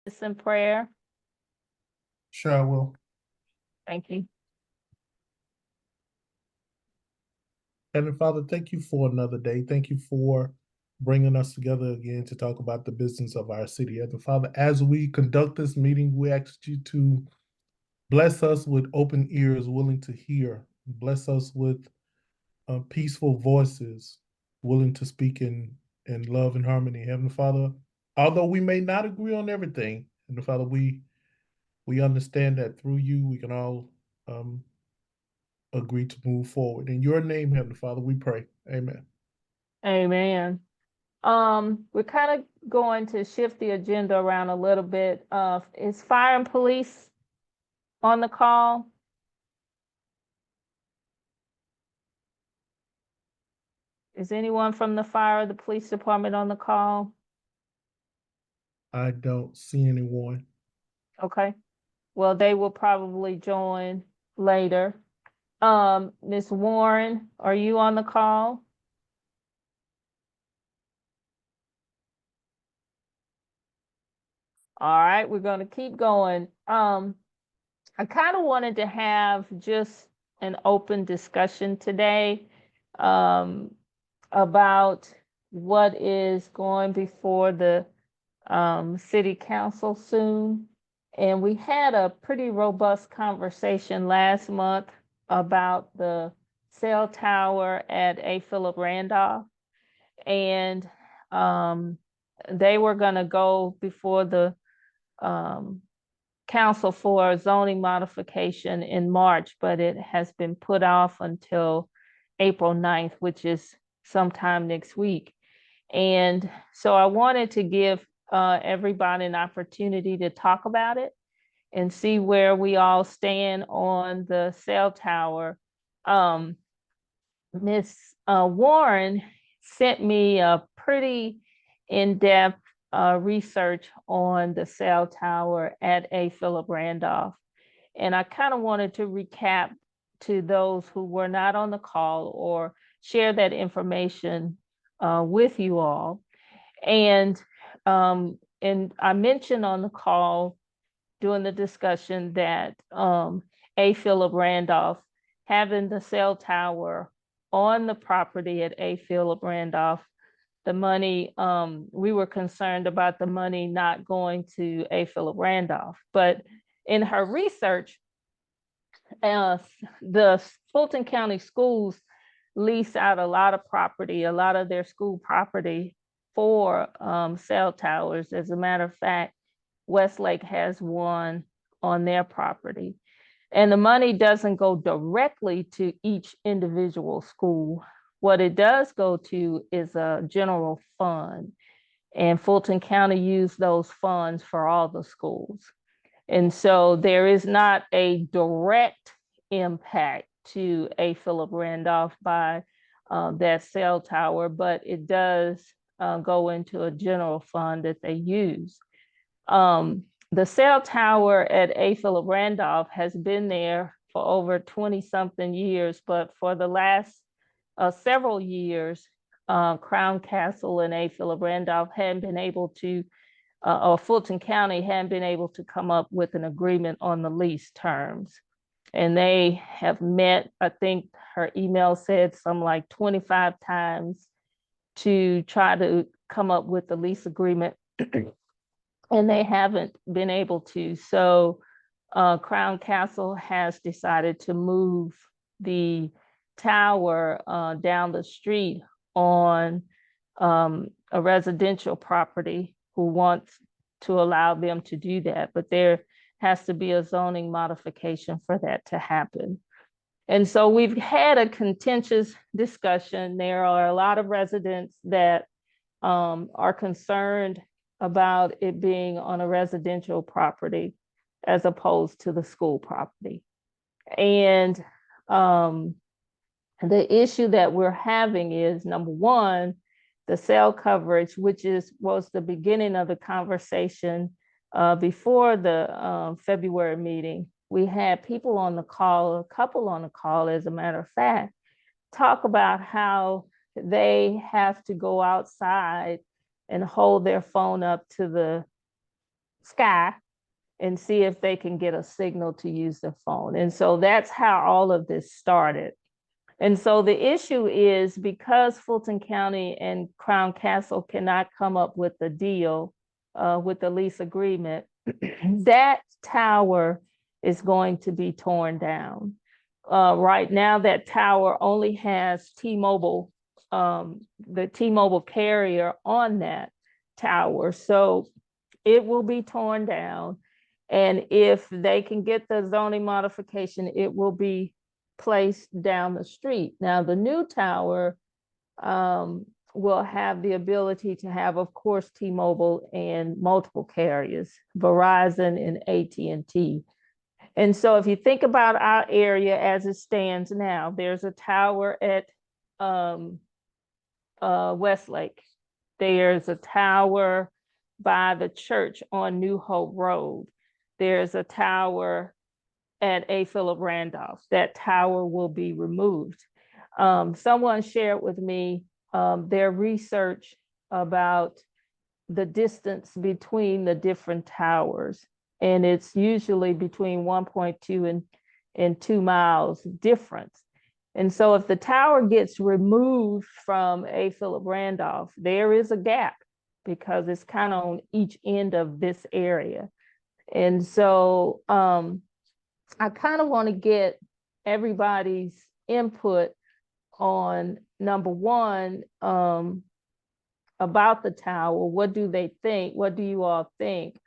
This in prayer. Sure, I will. Thank you. Heavenly Father, thank you for another day. Thank you for bringing us together again to talk about the business of our city. Heavenly Father, as we conduct this meeting, we ask you to bless us with open ears, willing to hear. Bless us with peaceful voices, willing to speak in love and harmony. Heavenly Father, although we may not agree on everything, Heavenly Father, we understand that through you we can all agree to move forward. In your name, Heavenly Father, we pray. Amen. Amen. We're kind of going to shift the agenda around a little bit. Is fire and police on the call? Is anyone from the fire or the police department on the call? I don't see anyone. Okay. Well, they will probably join later. Ms. Warren, are you on the call? All right, we're going to keep going. I kind of wanted to have just an open discussion today about what is going before the city council soon. And we had a pretty robust conversation last month about the cell tower at A. Philip Randolph. And they were going to go before the council for a zoning modification in March, but it has been put off until April 9th, which is sometime next week. And so I wanted to give everybody an opportunity to talk about it and see where we all stand on the cell tower. Ms. Warren sent me a pretty in-depth research on the cell tower at A. Philip Randolph. And I kind of wanted to recap to those who were not on the call or share that information with you all. And I mentioned on the call during the discussion that A. Philip Randolph having the cell tower on the property at A. Philip Randolph, the money, we were concerned about the money not going to A. Philip Randolph. But in her research, the Fulton County schools lease out a lot of property, a lot of their school property for cell towers. As a matter of fact, Westlake has one on their property. And the money doesn't go directly to each individual school. What it does go to is a general fund. And Fulton County used those funds for all the schools. And so there is not a direct impact to A. Philip Randolph by that cell tower, but it does go into a general fund that they use. The cell tower at A. Philip Randolph has been there for over 20 something years, but for the last several years, Crown Castle and A. Philip Randolph hadn't been able to, or Fulton County hadn't been able to come up with an agreement on the lease terms. And they have met, I think her email said some like 25 times to try to come up with the lease agreement. And they haven't been able to. So Crown Castle has decided to move the tower down the street on a residential property who wants to allow them to do that. But there has to be a zoning modification for that to happen. And so we've had a contentious discussion. There are a lot of residents that are concerned about it being on a residential property as opposed to the school property. And the issue that we're having is, number one, the cell coverage, which was the beginning of the conversation before the February meeting. We had people on the call, a couple on the call, as a matter of fact, talk about how they have to go outside and hold their phone up to the sky and see if they can get a signal to use their phone. And so that's how all of this started. And so the issue is because Fulton County and Crown Castle cannot come up with a deal with the lease agreement, that tower is going to be torn down. Right now, that tower only has T-Mobile, the T-Mobile carrier on that tower. So it will be torn down. And if they can get the zoning modification, it will be placed down the street. Now, the new tower will have the ability to have, of course, T-Mobile and multiple carriers, Verizon and AT&T. And so if you think about our area as it stands now, there's a tower at Westlake. There's a tower by the church on New Hope Road. There's a tower at A. Philip Randolph. That tower will be removed. Someone shared with me their research about the distance between the different towers. And it's usually between 1.2 and 2 miles difference. And so if the tower gets removed from A. Philip Randolph, there is a gap because it's kind of on each end of this area. And so I kind of want to get everybody's input on number one, about the tower. What do they think? What do you all think?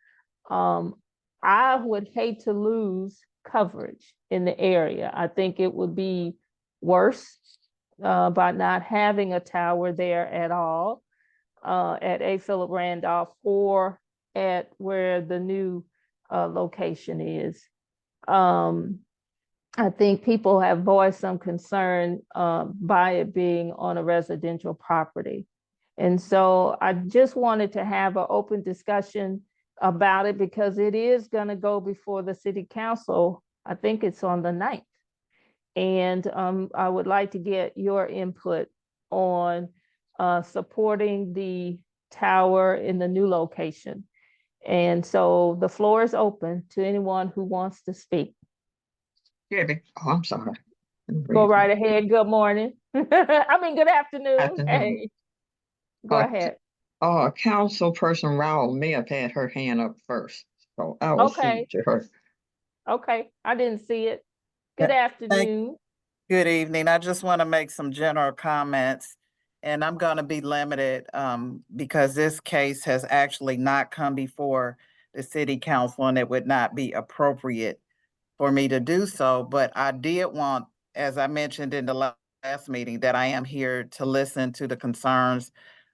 I would hate to lose coverage in the area. I think it would be worse by not having a tower there at all at A. Philip Randolph or at where the new location is. I think people have voiced some concern by it being on a residential property. And so I just wanted to have an open discussion about it because it is going to go before the city council. I think it's on the 9th. And I would like to get your input on supporting the tower in the new location. And so the floor is open to anyone who wants to speak. Oh, I'm sorry. Go right ahead. Good morning. I mean, good afternoon. Afternoon. Hey, go ahead. Councilperson Rowell may have had her hand up first, so I will Okay. cede to her. Okay, I didn't see it. Good afternoon. Good evening. I just want to make some general comments, and I'm going to be limited because this case has actually not come before the city council, and it would not be appropriate for me to do so. But I did want, as I mentioned in the last meeting, that I am here to listen to the concerns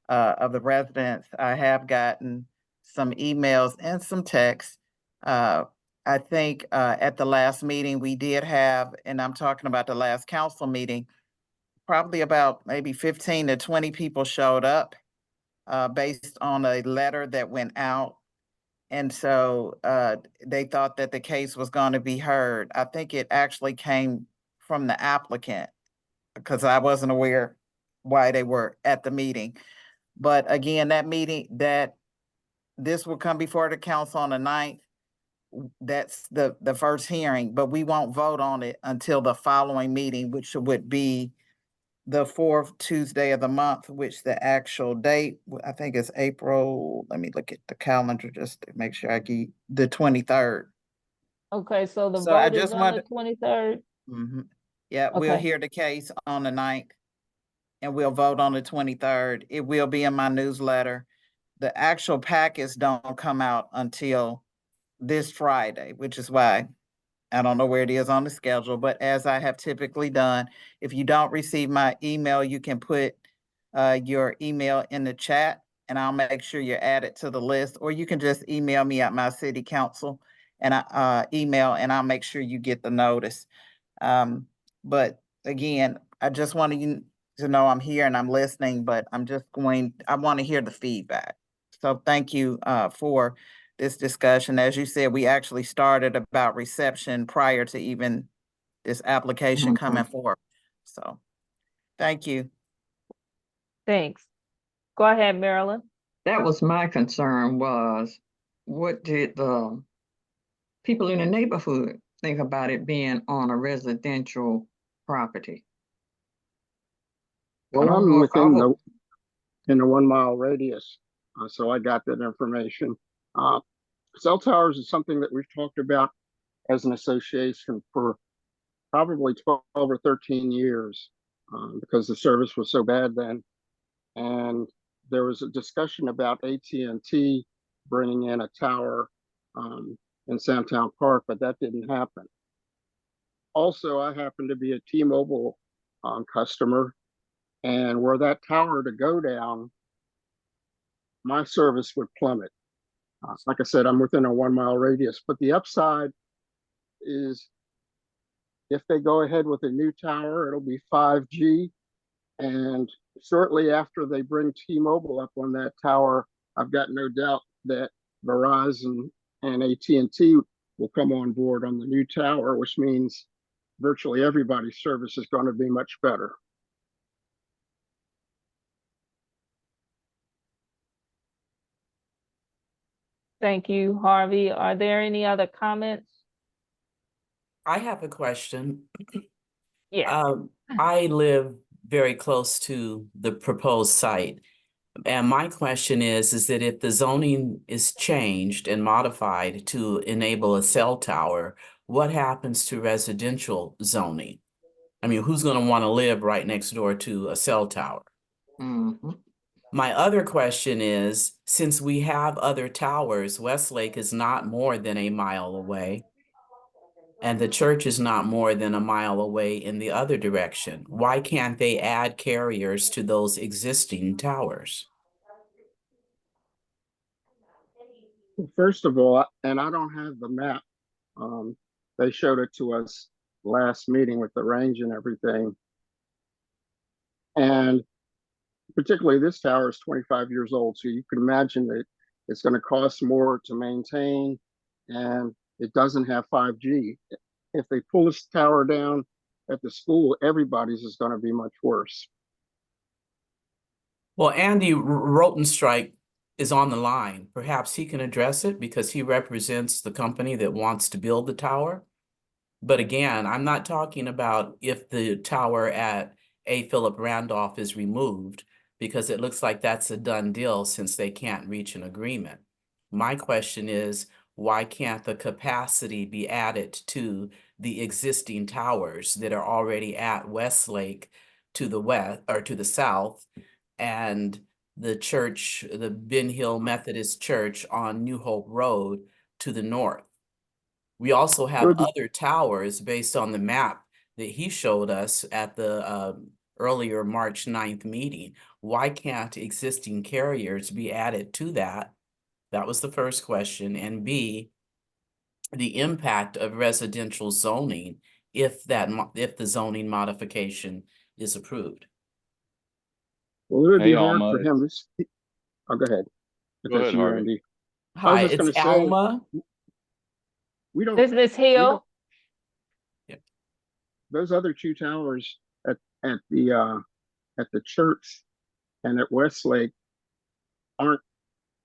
of the residents. I have gotten some emails and some texts. I think at the last meeting we did have, and I'm talking about the last council meeting, probably about maybe 15 to 20 people showed up based on a letter that went out. And so they thought that the case was going to be heard. I think it actually came from the applicant because I wasn't aware why they were at the meeting. But again, that meeting, that this will come before the council on the 9th. That's the first hearing, but we won't vote on it until the following meeting, which would be the 4th Tuesday of the month, which the actual date, I think is April. Let me look at the calendar just to make sure I get the 23rd. Okay, so the So I vote is just on the wanted- 23rd. Yeah, we'll Okay. hear the case on the 9th and we'll vote on the 23rd. It will be in my newsletter. The actual packets don't come out until this Friday, which is why I don't know where it is on the schedule, but as I have typically done, if you don't receive my email, you can put your email in the chat and I'll make sure you're added to the list, or you can just email me at my city council and email, and I'll make sure you get the notice. But again, I just wanted you to know I'm here and I'm listening, but I want to hear the feedback. So thank you for this discussion. As you said, we actually started about reception prior to even this application coming forward. So, thank you. Thanks. Go ahead, Marilyn. That was my concern, was what did the people in the neighborhood think about it being on a residential property? I Well, don't I'm know if I within would, in a 1 mile radius, so I got that information. Uh, cell towers is something that we've talked about as an association for probably 12 or 13 years, because the service was so bad then. And there was a discussion about AT&T bringing in a tower in Sandtown Park, but that didn't happen. Also, I happen to be a T-Mobile customer, and were that tower to go down, my service would plummet. Like I said, I'm within a 1 mile radius, but the upside is if they go ahead with a new tower, it'll be 5G. And shortly after they bring T-Mobile up on that tower, I've got no doubt that Verizon and AT&T will come on board on the new tower, which means virtually everybody's service is going to be much better. Thank you, Harvey. Are there any other comments? I have a question. Yeah. I live very close to the proposed site. And my question is that if the zoning is changed and modified to enable a cell tower, what happens to residential zoning? I mean, who's going to want to live right next door to a cell tower? mhm. My other question is, since we have other towers, Westlake is not more than a mile away, and the church is not more than a mile away in the other direction. Why can't they add carriers to those existing towers? Well, first of all, and I don't have the map. They showed it to us last meeting with the range and everything. And particularly this tower is 25 years old. So you can imagine that it's going to cost more to maintain, and it doesn't have 5G. If they pull this tower down at the school, everybody's is going to be much worse. Well, Andy Rotenstrike is on the line. Perhaps he can address it because he represents the company that wants to build the tower. But again, I'm not talking about if the tower at A. Philip Randolph is removed, because it looks like that's a done deal since they can't reach an agreement. My question is, why can't the capacity be added to the existing towers that are already at Westlake to the west or to the south, and the church, the Ben Hill Methodist Church on New Hope Road to the north? We also have other towers based on the map that he showed us at the earlier March 9th meeting. Why can't existing carriers be added to that? That was the first question. And B, the impact of residential zoning if the zoning modification is approved. Well, it would be Hey, hard Alma. for him to speak. Oh, go ahead. If Go that's ahead, you, Harvey. Andy. I Hi, was just it's going to say, Alma. we don't, This Ms. we don't, Hill. those other two towers at the church and at Westlake aren't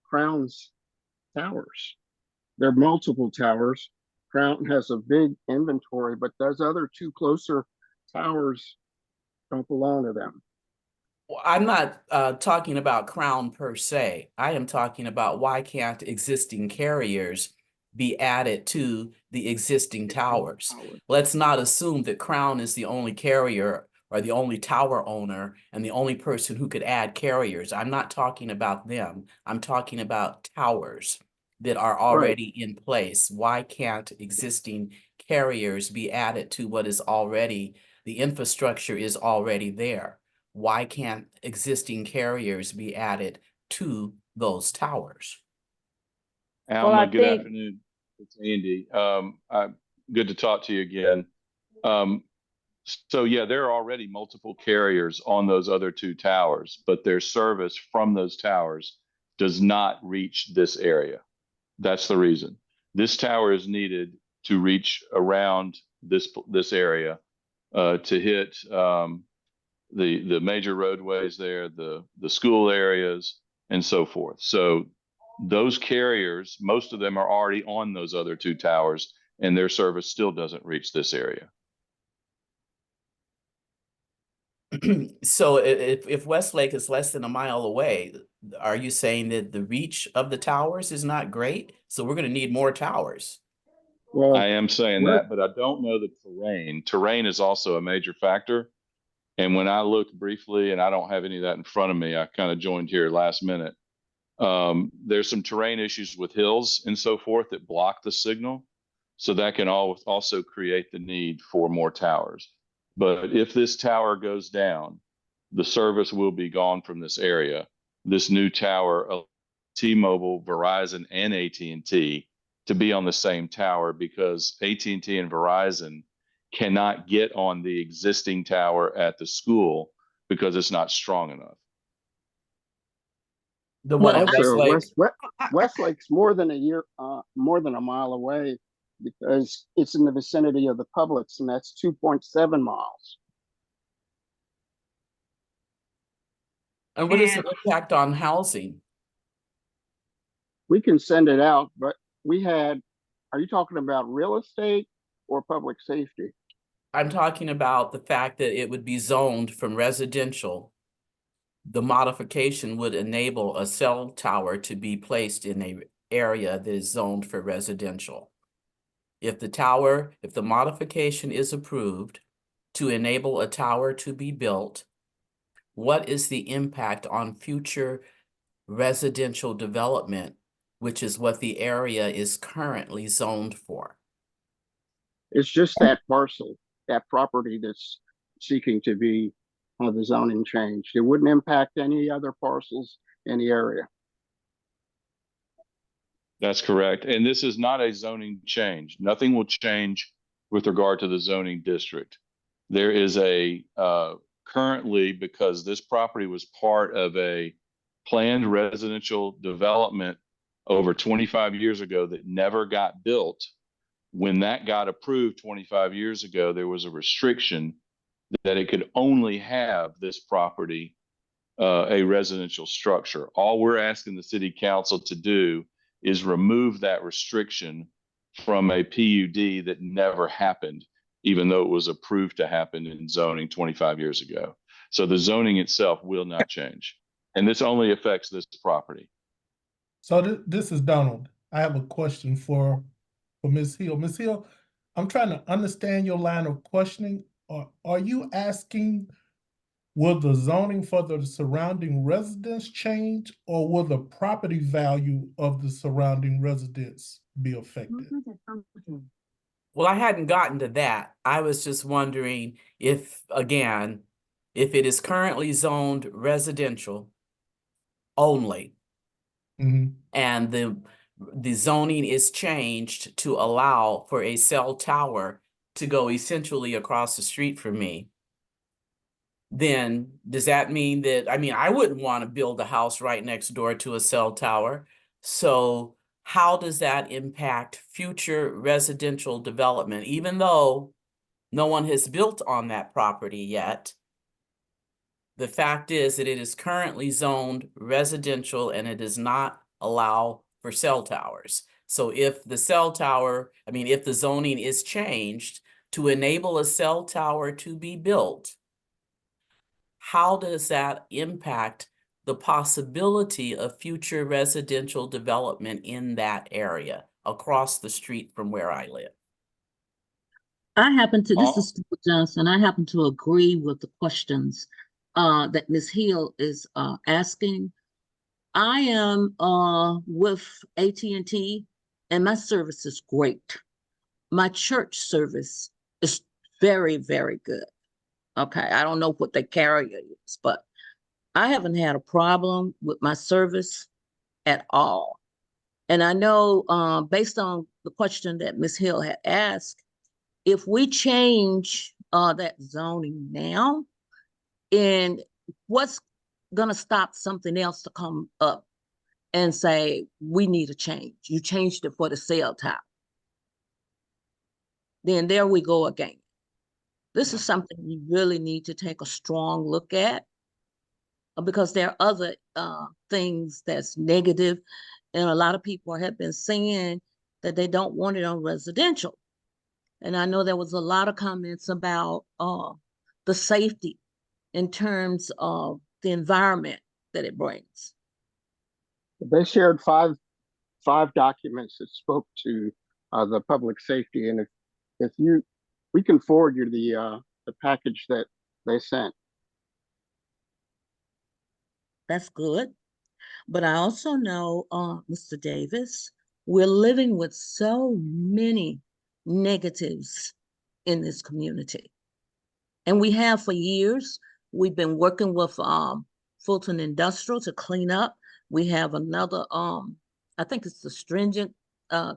Crown's towers. They're multiple towers. Crown has a big inventory, but those other two closer towers don't belong to them. Well, I'm not talking about Crown per se. I am talking about why can't existing carriers be added to the existing towers? Let's not assume that Crown is the only carrier or the only tower owner and the only person who could add carriers. I'm not talking about them. I'm talking about towers that are already in place. Why can't existing carriers be added to what is already, the infrastructure is already there? Why can't existing carriers be added to those towers? Alma, I good think- afternoon. It's Andy. Good to talk to you again. So yeah, there are already multiple carriers on those other two towers, but their service from those towers does not reach this area. That's the reason. This tower is needed to reach around this area to hit the major roadways there, the school areas, and so forth. So those carriers, most of them are already on those other two towers, and their service still doesn't reach this area. So if Westlake is less than a mile away, are you saying that the reach of the towers is not great? So we're going to need more towers. Well, I am saying Wes- that, but I don't know the terrain. Terrain is also a major factor. And when I looked briefly, and I don't have any of that in front of me, I kind of joined here last minute. There's some terrain issues with hills and so forth that block the signal. So that can also create the need for more towers. But if this tower goes down, the service will be gone from this area. This new tower, T-Mobile, Verizon, and AT&T, to be on the same tower, because AT&T and Verizon cannot get on the existing tower at the school because it's not strong enough. The one Well, at also, Westlake. Westlake's more than a mile away, because it's in the vicinity of the Publix, and that's 2.7 miles. And what is the impact on housing? We can send it out, but are you talking about real estate or public safety? I'm talking about the fact that it would be zoned from residential. The modification would enable a cell tower to be placed in an area that is zoned for residential. If the modification is approved to enable a tower to be built, what is the impact on future residential development, which is what the area is currently zoned for? It's just that parcel, that property that's seeking to be the zoning changed. It wouldn't impact any other parcels in the area. That's correct. And this is not a zoning change. Nothing will change with regard to the zoning district. There is currently, because this property was part of a planned residential development over 25 years ago that never got built. When that got approved 25 years ago, there was a restriction that it could only have this property, a residential structure. All we're asking the city council to do is remove that restriction from a PUD that never happened, even though it was approved to happen in zoning 25 years ago. So the zoning itself will not change. And this only affects this property. So this is Donald. I have a question for Ms. Hill. Ms. Hill, I'm trying to understand your line of questioning. Are you asking, will the zoning for the surrounding residents change, or will the property value of the surrounding residents be affected? Well, I hadn't gotten to that. I was just wondering if, again, if it is currently zoned residential only, and the zoning is changed to allow for a cell tower to go essentially across the street from me, then does that mean that, I mean, I wouldn't want to build a house right next door to a cell tower. So how does that impact future residential development, even though no one has built on that property yet? The fact is that it is currently zoned residential and it does not allow for cell towers. So if the if the zoning is changed to enable a cell tower to be built, how does that impact the possibility of future residential development in that area across the street from where I live? This is Steve Johnson. I happen to agree with the questions that Ms. Hill is asking. I am with AT&T, and my service is great. My church service is very, very good. Okay, I don't know what the carrier is, but I haven't had a problem with my service at all. And I know, based on the question that Ms. Hill had asked, if we change that zoning now, and what's gonna stop something else to come up and say, we need a change? You changed it for the cell tower. Then there we go again. This is something we really need to take a strong look at, because there are other things that's negative And a lot of people have been saying that they don't want it on residential. And I know there was a lot of comments about the safety in terms of the environment that it brings. They shared five documents that spoke to the public safety, and if you, we can forward you the package that they sent. That's good. But I also know, Mr. Davis, we're living with so many negatives in this community. And we have for years. We've been working with Fulton Industrial to clean up. We have another, I think it's the Stringent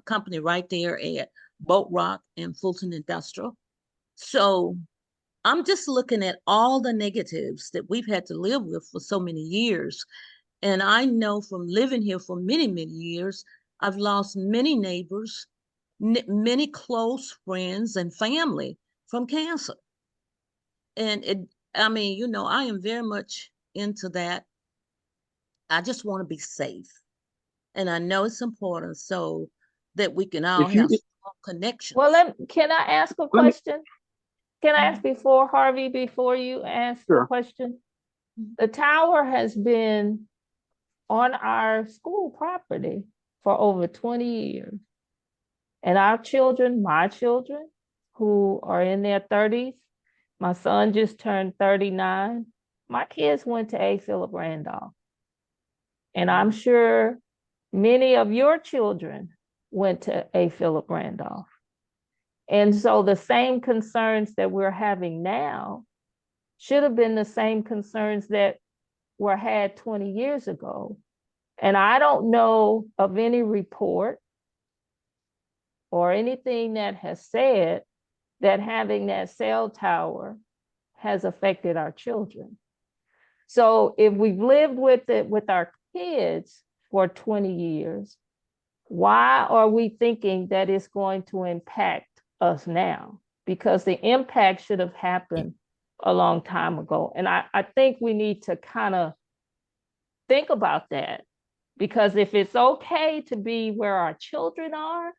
company right there at Boat Rock and Fulton Industrial. So I'm just looking at all the negatives that we've had to live with for so many years. And I know from living here for many, many years, I've lost many neighbors, many close friends and family from cancer. And I mean, you know, I am very much into that. I just want to be safe. And I know it's important so that we can all If you, have strong connections. Well, can I ask a Let me- question? Can I ask before, Harvey, before you ask the Sure. question? The tower has been on our school property for over 20 years. And our children, my children, who are in their 30s, my son just turned 39. My kids went to A. Philip Randolph. And I'm sure many of your children went to A. Philip Randolph. And so the same concerns that we're having now should have been the same concerns that were had 20 years ago. And I don't know of any report or anything that has said that having that cell tower has affected our children. So if we've lived with it with our kids for 20 years, why are we thinking that it's going to impact us now? Because the impact should have happened a long time ago. And I think we need to kind of think about that, because if it's okay to be where our children are,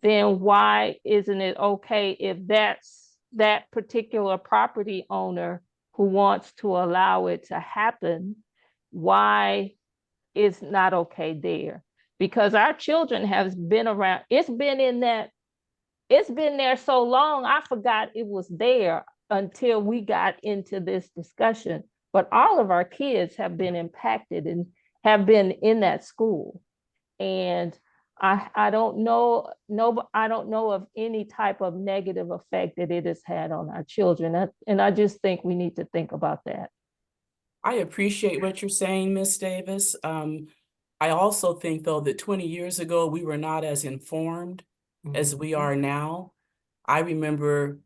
then why isn't it okay if that's that particular property owner who wants to allow it to happen? Why it's not okay there? Because our children have been around, it's been there so long, I forgot it was there until we got into this discussion. But all of our kids have been impacted and have been in that school. And I don't know of any type of negative effect that it has had on our children. And I just think we need to think about that. I appreciate what you're saying, Miss Davis. I also think, though, that 20 years ago, we were not as informed as we are now. I remember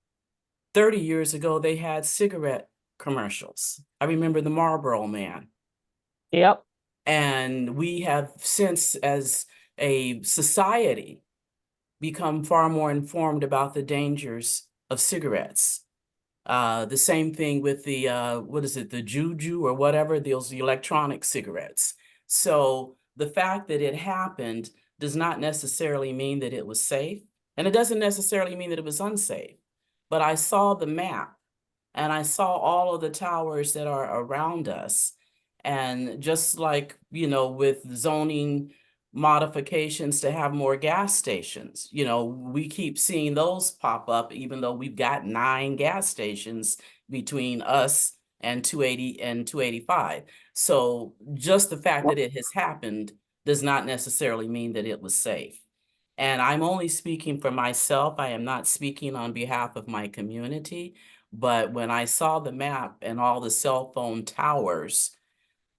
30 years ago, they had cigarette commercials. I remember the Marlboro Man. Yep. And we have since, as a society, become far more informed about the dangers of cigarettes. The same thing with the, what is it, the Juju or whatever, those electronic cigarettes. So the fact that it happened does not necessarily mean that it was safe, and it doesn't necessarily mean that it was unsafe. But I saw the map, and I saw all of the towers that are around us. And just like, you know, with zoning modifications to have more gas stations, you know, we keep seeing those pop up, even though we've got 9 gas stations between us and 280 and 285. So just the fact that it has happened does not necessarily mean that it was safe. And I'm only speaking for myself. I am not speaking on behalf of my community. But when I saw the map and all the cell phone towers,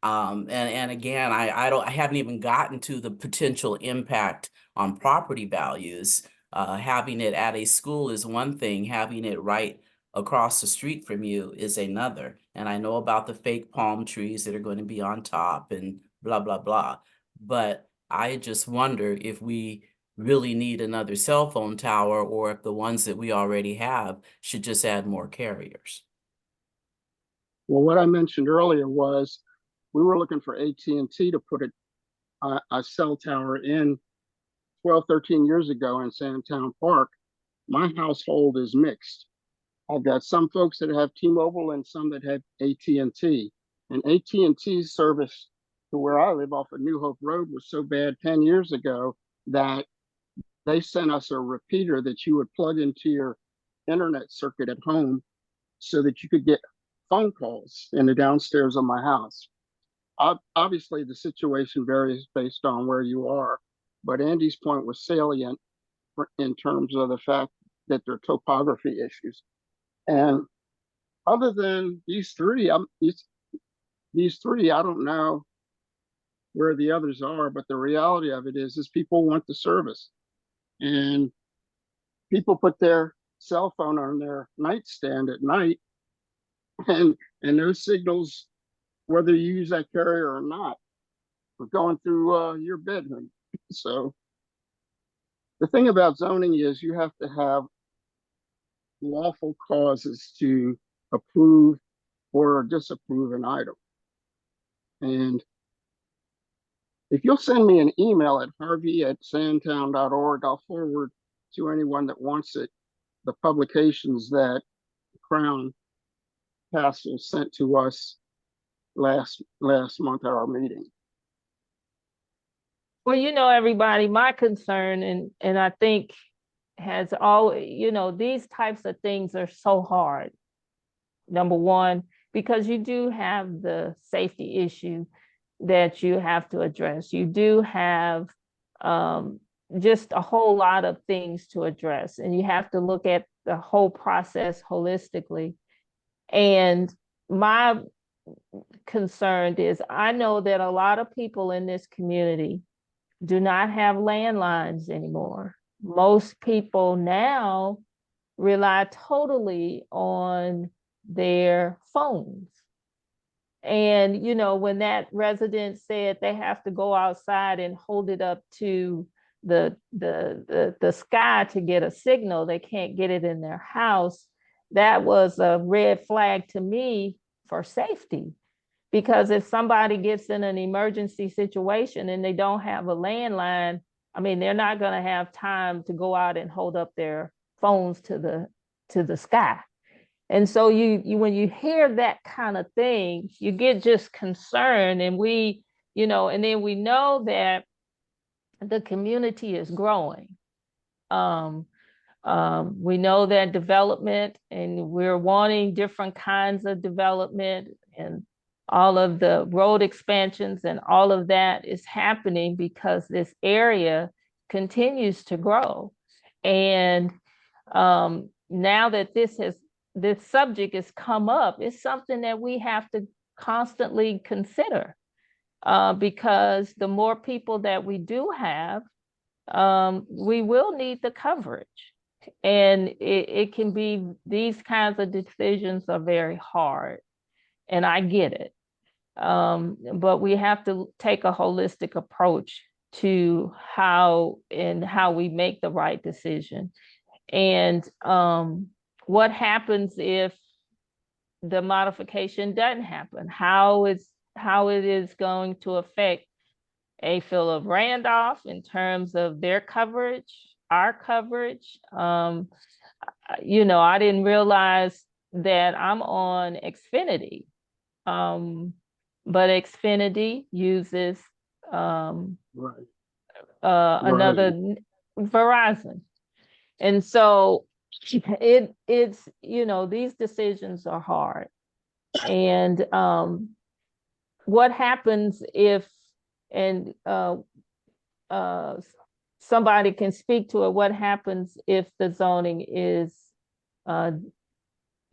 and again, I haven't even gotten to the potential impact on property values. Having it at a school is one thing, having it right across the street from you is another. And I know about the fake palm trees that are going to be on top and blah, blah, blah. But I just wonder if we really need another cell phone tower, or if the ones that we already have should just add more carriers. Well, what I mentioned earlier was we were looking for AT&T to put it a cell tower in 12, 13 years ago in Sandtown Park. My household is mixed. I've got some folks that have T-Mobile and some that have AT&T. And AT&T's service to where I live off of New Hope Road was so bad 10 years ago that they sent us a repeater that you would plug into your internet circuit at home so that you could get phone calls in the downstairs of my house. Obviously, the situation varies based on where you are, but Andy's point was salient in terms of the fact that there are topography issues. And other than these three, I don't know where the others are, but the reality of it is people want the service. And people put their cell phone on their nightstand at night, and those signals, whether you use that carrier or not, are going through your bedroom. So the thing about zoning is you have to have lawful causes to approve or disapprove an item. And if you'll send me an email at harvey@sandtown.org, I'll forward to anyone that wants it the publications that Crown Castle sent to us last month at our meeting. Well, everybody, my concern, and I think has always, these types of things are so hard. Number one, because you do have the safety issue that you have to address. You do have just a whole lot of things to address, and you have to look at the whole process holistically. And my concern is, I know that a lot of people in this community do not have landlines anymore. Most people now rely totally on their phones. And, when that resident said they have to go outside and hold it up to the sky to get a signal, they can't get it in their house, that was a red flag to me for safety. Because if somebody gets in an emergency situation and they don't have a landline, I mean, they're not going to have time to go out and hold up their phones to the sky. And so you when you hear that kind of thing, you get just concerned. And and then we know that the community is growing. We know that development, and we're wanting different kinds of development, and all of the road expansions and all of that is happening because this area continues to grow. And now that this subject has come up, it's something that we have to constantly consider, because the more people that we do have, we will need the coverage. And it can be, these kinds of decisions are very hard, and I get it. But we have to take a holistic approach to how we make the right decision. And what happens if the modification doesn't happen? How it is going to affect a Philip Randolph in terms of their coverage, our coverage. I didn't realize that I'm on Xfinity, but Xfinity uses another Verizon. And so it's these decisions are hard. And what happens if, and somebody can speak to it, what happens if the zoning is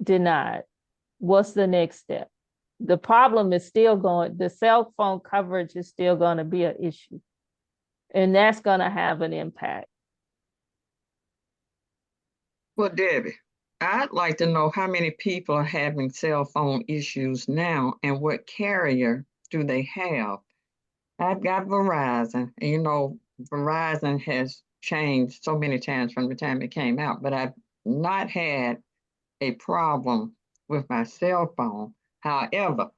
denied? What's the next step? The problem is still going, the cell phone coverage is still going to be an issue, and that's going to have an impact. Well, Debbie, I'd like to know how many people are having cell phone issues now, and what carrier do they have? I've got Verizon, and Verizon has changed so many times from the time it came out, but I've not had a problem with my cell phone. However,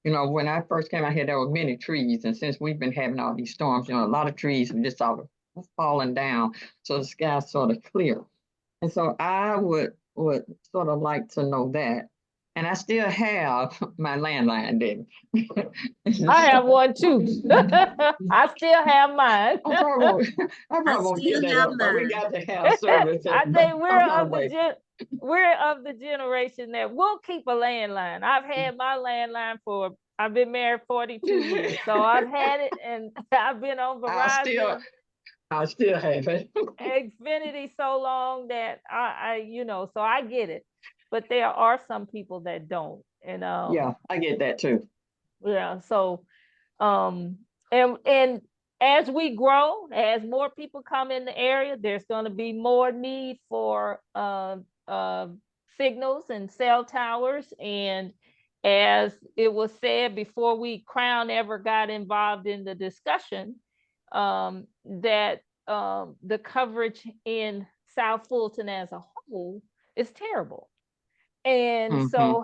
You know, when I first came out here, there were many trees, and since we've been having all these storms, you know, a lot of trees have just sort of fallen down, so the sky's sort of clear. And so I would sort of like to know that. And I still have my landline, Debbie. I have one too. I still have mine. I probably won't, I I probably won't still get that have up, but we mine. got to have service. I think some kind of way. we're of the generation that will keep a landline. I've had my landline for, I've been married 42 years, so I've had it, and I've been on Verizon, I still have it. Xfinity so long that you know, so I get it. But there are some people that don't, and Yeah, I get that too. yeah, so and as we grow, as more people come in the area, there's going to be more need for signals and cell towers. And as it was said before Crown ever got involved in the discussion, that the coverage in South Fulton as a whole is terrible. And so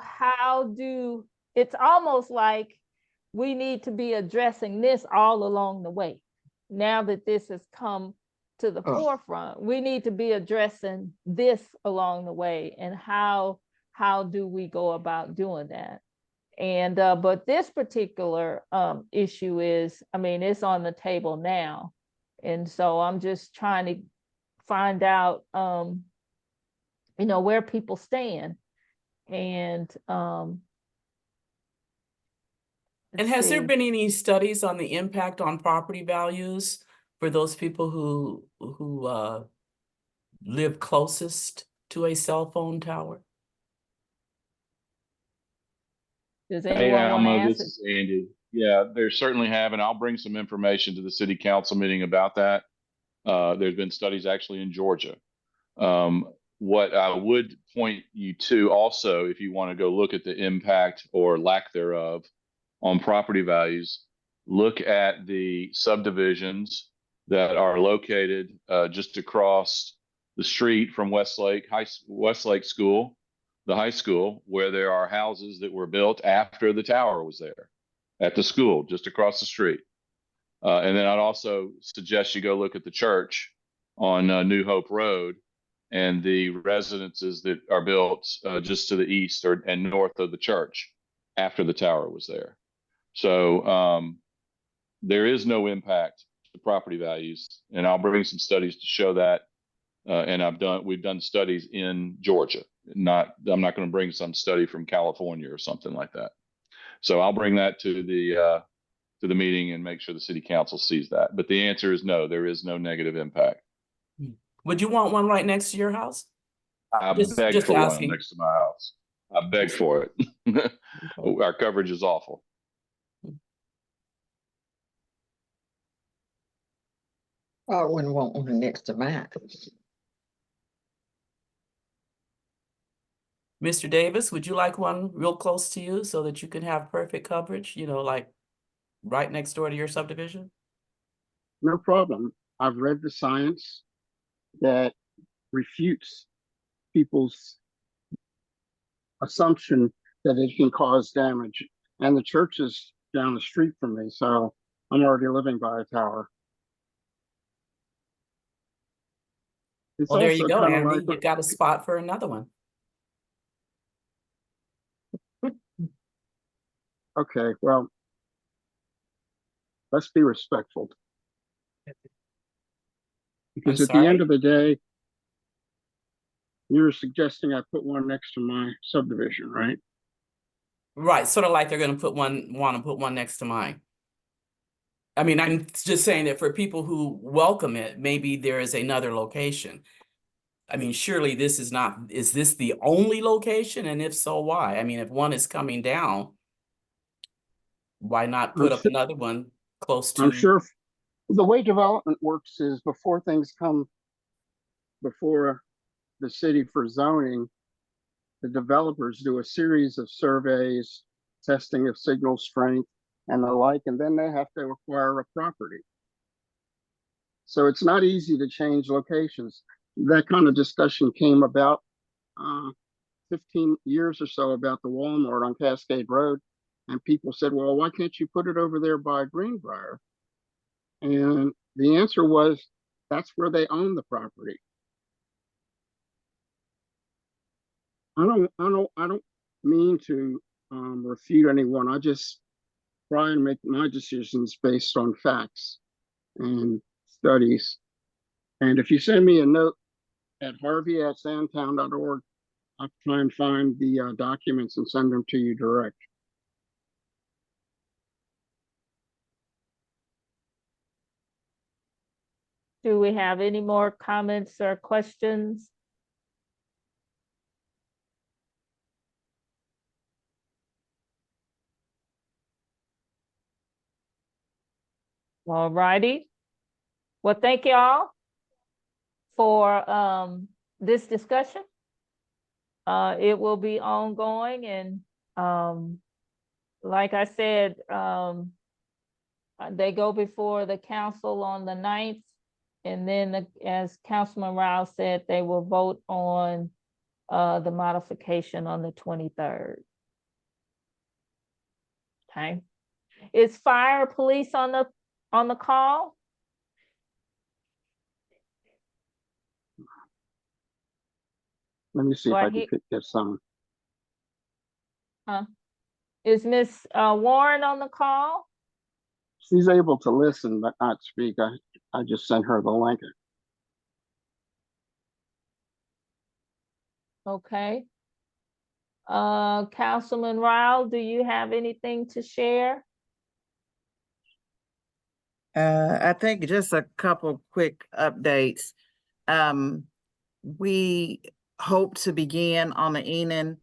it's almost like we need to be addressing this all along the way. Now that this has come to the forefront, we need to be addressing this along the way. And how do we go about doing that? And but this particular issue is, I mean, it's on the table now. And so I'm just trying to find out, you know, where people stand. And has there been any studies on the impact on property values for those people who live closest to a cell phone tower? Does Hey, anyone want to Alma, answer? this is Andy. Yeah, there certainly have, and I'll bring some information to the city council meeting about that. There's been studies actually in Georgia. What I would point you to also, if you want to go look at the impact or lack thereof on property values, look at the subdivisions that are located just across the street from Westlake School, the high school, where there are houses that were built after the tower was there at the school just across the street. And then I'd also suggest you go look at the church on New Hope Road and the residences that are built just to the east and north of the church after the tower was there. So there is no impact to property values, and I'll bring some studies to show that. And we've done studies in Georgia. I'm not going to bring some study from California or something like that. So I'll bring that to the meeting and make sure the city council sees that. But the answer is no, there is no negative impact. Would you want one right next to your house? I beg for one next to my house. I beg for it. Our coverage is awful. I wouldn't want one next to mine. Mr. Davis, would you like one real close to you so that you can have perfect coverage, you know, like right next door to your subdivision? No problem. I've read the science that refutes people's assumption that it can cause damage. And the church is down the street from me, so I'm already living by a tower. It's Well, there you also go, kind of Andy. like You got a spot for another one. okay, well, let's be respectful. Because at the end of the day, you're suggesting I put one next to my subdivision, right? Right, sort of like they're going to want to put one next to mine. I mean, I'm just saying that for people who welcome it, maybe there is another location. I mean, surely this is not, is this the only location? And if so, why? I mean, if one is coming down, why not put up another one close to? I'm sure the way development works is before things come before the city for zoning, the developers do a series of surveys, testing of signal strength and the like, and then they have to acquire a property. So it's not easy to change locations. That kind of discussion came about 15 years or so about the Walmart on Cascade Road. And people said, well, why can't you put it over there by Greenbrier? And the answer was, that's where they own the property. I don't mean to refute anyone. I just try and make my decisions based on facts and studies. And if you send me a note at harvey@sandtown.org, I'll try and find the documents and send them to you direct. Do we have any more comments or questions? All righty. Well, thank y'all for this discussion. It will be ongoing, and like I said, they go before the council on the 9th, and then as Councilman Rao said, they will vote on the modification on the 23rd. Okay. Is fire police on the call? Let me see if I can pick this on. Is Miss Warren on the call? She's able to listen but not speak. I just sent her the link. Okay. Councilman Rao, do you have anything to share? I think just a couple quick updates. We hope to begin on the Enon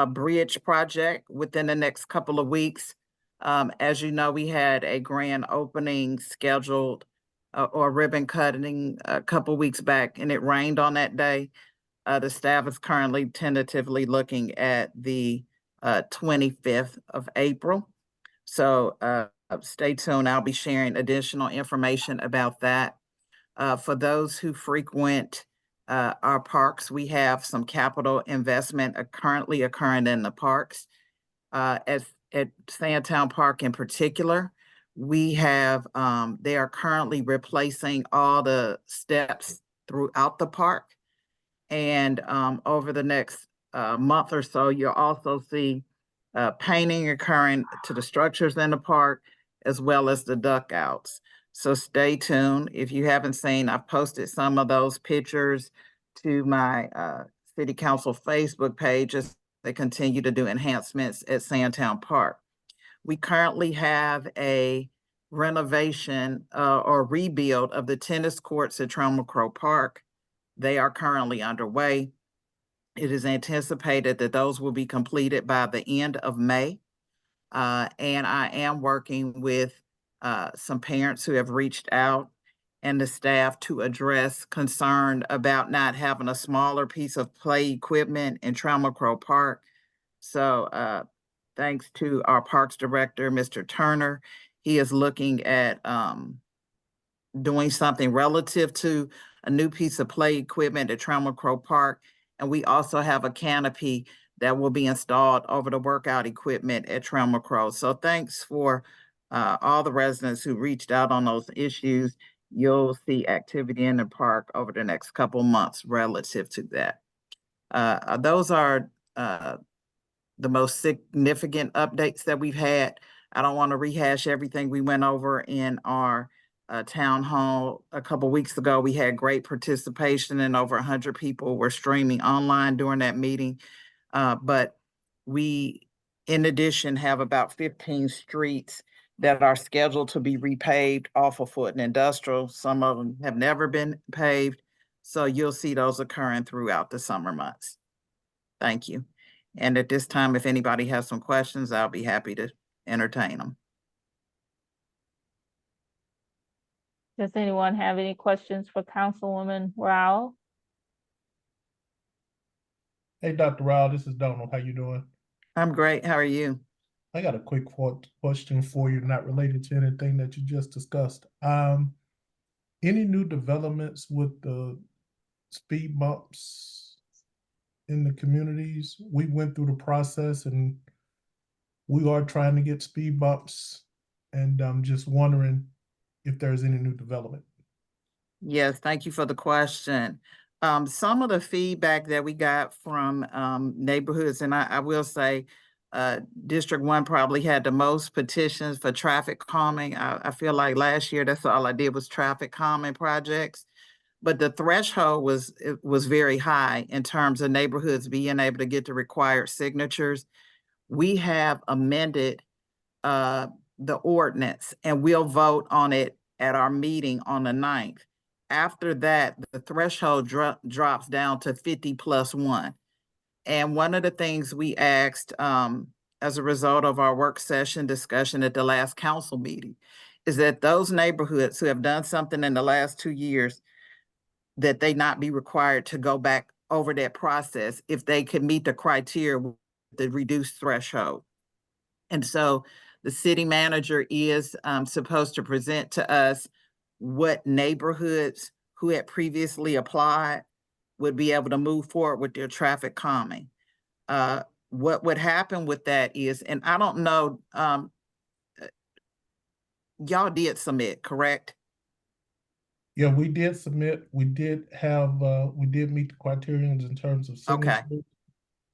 Bridge project within the next couple of weeks. As you know, we had a grand opening scheduled or ribbon cutting a couple weeks back, and it rained on that day. The staff is currently tentatively looking at the 25th of April. So stay tuned. I'll be sharing additional information about that. For those who frequent our parks, we have some capital investment currently occurring in the parks. At Sandtown Park in particular, we have, they are currently replacing all the steps throughout the park. And over the next month or so, you'll also see painting occurring to the structures in the park, as well as the duck outs. So stay tuned. If you haven't seen, I've posted some of those pictures to my City Council Facebook page as they continue to do enhancements at Sandtown Park. We currently have a renovation or rebuild of the tennis courts at Trammell Crow Park. They are currently underway. It is anticipated that those will be completed by the end of May. And I am working with some parents who have reached out and the staff to address concern about not having a smaller piece of play equipment in Trammell Crow Park. So thanks to our Parks Director, Mr. Turner, he is looking at doing something relative to a new piece of play equipment at Trammell Crow Park. And we also have a canopy that will be installed over the workout equipment at Trammell Crow. So thanks for all the residents who reached out on those issues. You'll see activity in the park over the next couple months relative to that. Those are the most significant updates that we've had. I don't want to rehash everything we went over in our town hall a couple weeks ago. We had great participation and over 100 people were streaming online during that meeting. But we, in addition, have about 15 streets that are scheduled to be repaved off of Foot and Industrial. Some of them have never been paved. So you'll see those occurring throughout the summer months. Thank you. And at this time, if anybody has some questions, I'll be happy to entertain them. Does anyone have any questions for Councilwoman Rao? Hey, Dr. Rao, this is Donald. How you doing? I'm great. How are you? I got a quick question for you, not related to anything that you just discussed. Any new developments with the speed bumps in the communities? We went through the process and we are trying to get speed bumps, and I'm just wondering if there's any new development. Yes, thank you for the question. Some of the feedback that we got from neighborhoods, and I will say, District 1 probably had the most petitions for traffic calming. I feel like last year, that's all I did was traffic calming projects. But the threshold was very high in terms of neighborhoods being able to get the required signatures. We have amended the ordinance, and we'll vote on it at our meeting on the 9th. After that, the threshold drops down to 50+1. And one of the things we asked as a result of our work session discussion at the last council meeting is that those neighborhoods who have done something in the last 2 years, that they not be required to go back over that process if they could meet the criteria with the reduced threshold. And so the city manager is supposed to present to us what neighborhoods who had previously applied would be able to move forward with their traffic calming. What would happen with that is, and I don't know, y'all did submit, correct? Yeah, we did submit. We did meet the criterions in terms of Okay. signatures.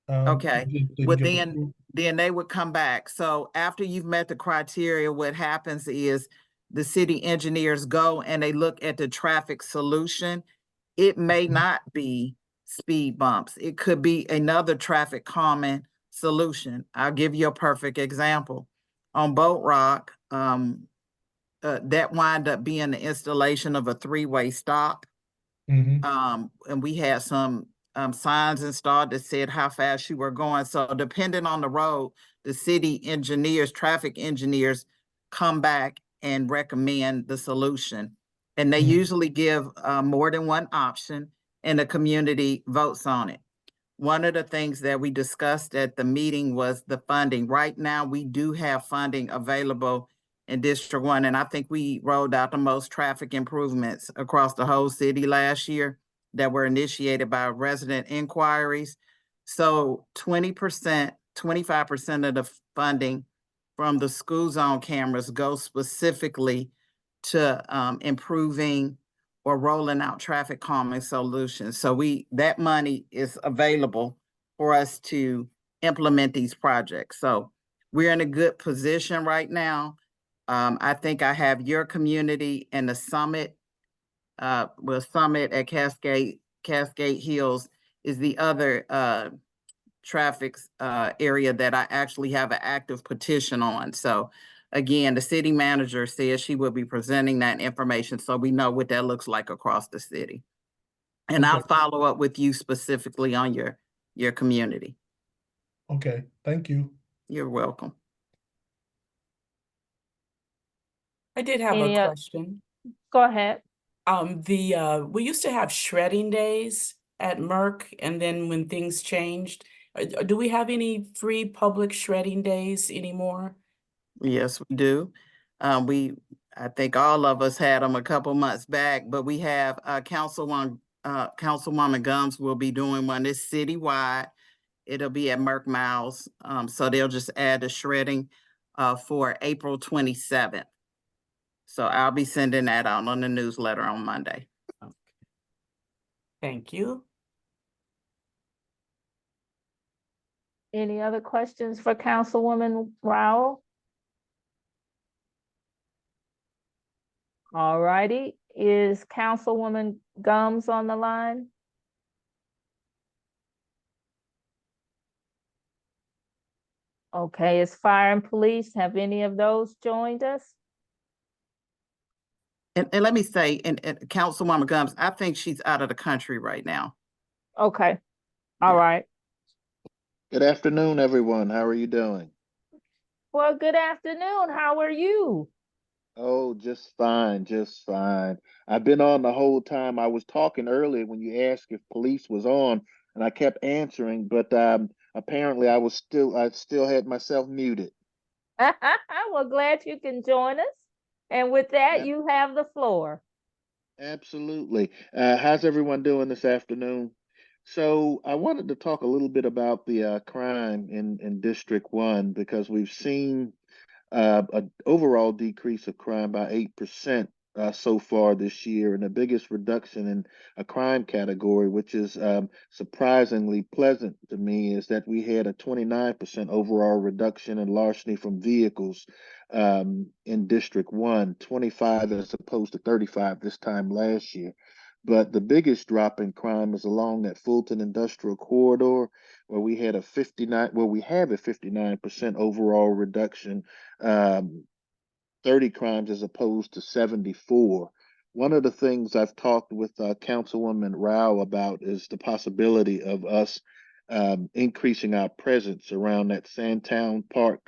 Okay, we just didn't well get approved. then they would come back. So after you've met the criteria, what happens is the city engineers go and they look at the traffic solution. It may not be speed bumps. It could be another traffic calming solution. I'll give you a perfect example. On Boat Rock, that wound up being the installation of a 3-way stop. Mhm. And we had some signs installed that said how fast you were going. So depending on the road, the city engineers, traffic engineers come back and recommend the solution. And they usually give more than one option, and the community votes on it. One of the things that we discussed at the meeting was the funding. Right now, we do have funding available in District 1, and I think we rolled out the most traffic improvements across the whole city last year that were initiated by resident inquiries. So 20%, 25% of the funding from the school zone cameras go specifically to improving or rolling out traffic calming solutions. So that money is available for us to implement these projects. So we're in a good position right now. I think I have your community and the summit. Summit at Cascade Hills is the other traffic area that I actually have an active petition on. So again, the city manager says she will be presenting that information so we know what that looks like across the city. And I'll Okay. follow up with you specifically on your community. Okay, thank you. You're welcome. I did have Any a oth- question. Go ahead. We used to have shredding days at Merck, and then when things changed, do we have any free public shredding days anymore? Yes, we do. I think all of us had them a couple months back, but we have Councilwoman Gums will be doing one. It's citywide. It'll be at Merck Miles. So they'll just add the shredding for April 27th. So I'll be sending that out on the newsletter on Monday. Okay. Thank you. Any other questions for Councilwoman Rowell? All righty, is Councilwoman Gums on the line? Okay, is fire and police, have any of those joined us? And let me say, and Councilwoman Gums, I think she's out of the country right now. Okay, all Yeah. right. Good afternoon, everyone. How are you doing? Well, good afternoon, how are you? Oh, just fine, just fine. I've been on the whole time. I was talking earlier when you asked if police was on, and I kept answering, but apparently I still had myself muted. Well, glad you can join us. And with that, Ab- you have the floor. Absolutely. How's everyone doing this afternoon? So I wanted to talk a little bit about the crime in District 1 because we've seen an overall decrease of crime by 8% so far this year, and the biggest reduction in a crime category, which is surprisingly pleasant to me, is that we had a 29% overall reduction in larceny from vehicles in District 1, 25 as opposed to 35 this time last year. But the biggest drop in crime is along that Fulton Industrial Corridor, where we had a 59, where we have a 59% overall reduction, um, 30 crimes as opposed to 74. One of the things I've talked with Councilwoman Rao about is the possibility of us increasing our presence around that Sandtown Park.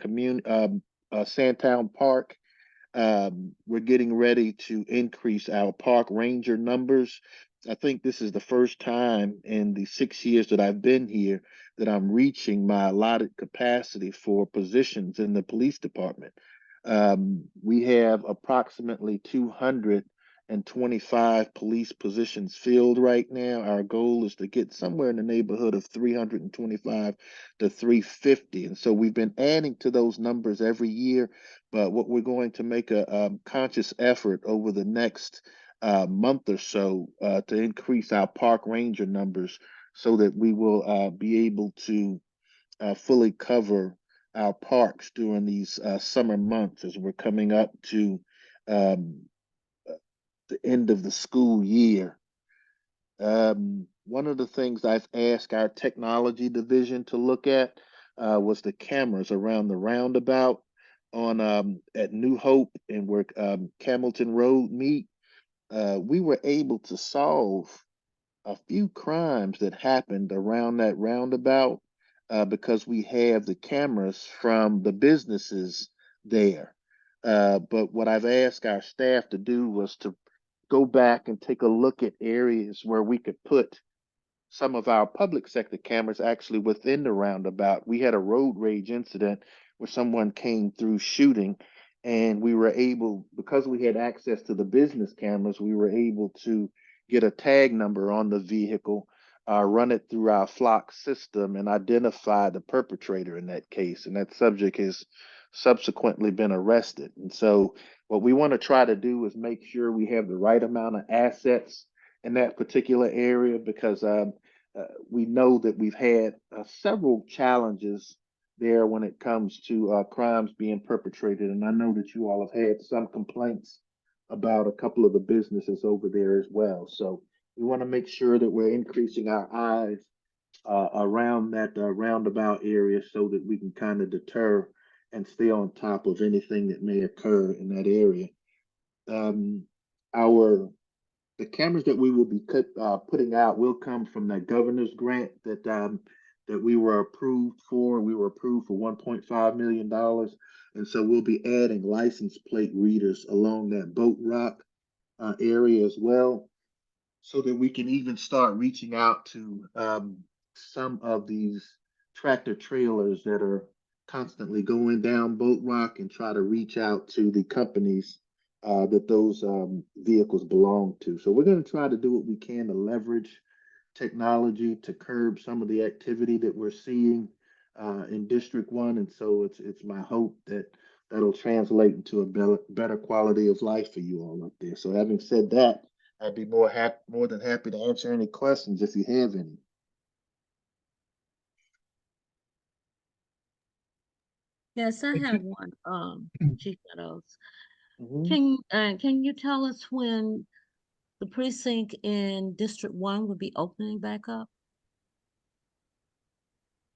We're getting ready to increase our park ranger numbers. I think this is the first time in the 6 years that I've been here that I'm reaching my allotted capacity for positions in the police department. We have approximately 225 police positions filled right now. Our goal is to get somewhere in the neighborhood of 325 to 350. And so we've been adding to those numbers every year. But what we're going to make a conscious effort over the next month or so to increase our park ranger numbers so that we will be able to fully cover our parks during these summer months as we're coming up to um, the end of the school year. One of the things I've asked our technology division to look at was the cameras around the roundabout on at New Hope and where Camilton Road meet. We were able to solve a few crimes that happened around that roundabout because we have the cameras from the businesses there. But what I've asked our staff to do was to go back and take a look at areas where we could put some of our public sector cameras actually within the roundabout. We had a road rage incident where someone came through shooting, and we were able, because we had access to the business cameras, we were able to get a tag number on the vehicle, run it through our flock system, and identify the perpetrator in that case. And that subject has subsequently been arrested. And so, what we want to try to do is make sure we have the right amount of assets in that particular area because we know that we've had several challenges there when it comes to crimes being perpetrated. And I know that you all have had some complaints about a couple of the businesses over there as well. So we want to make sure that we're increasing our eyes around that roundabout area so that we can kind of deter and stay on top of anything that may occur in that area. Our the cameras that we will be putting out will come from that governor's grant that we were approved for. We were approved for $1.5 million. And so we'll be adding license plate readers along that Boat Rock area as well, so that we can even start reaching out to some of these tractor trailers that are constantly going down Boat Rock and try to reach out to the companies that those vehicles belong to. So we're going to try to do what we can to leverage technology to curb some of the activity that we're seeing in District 1. And so it's my hope that that'll translate into a better quality of life for you all up there. So having said that, I'd be more than happy to answer any questions if you have any. Yes, I Thank have you. one, Chief Meadows. Mhm. Can you tell us when the precinct in District 1 will be opening back up?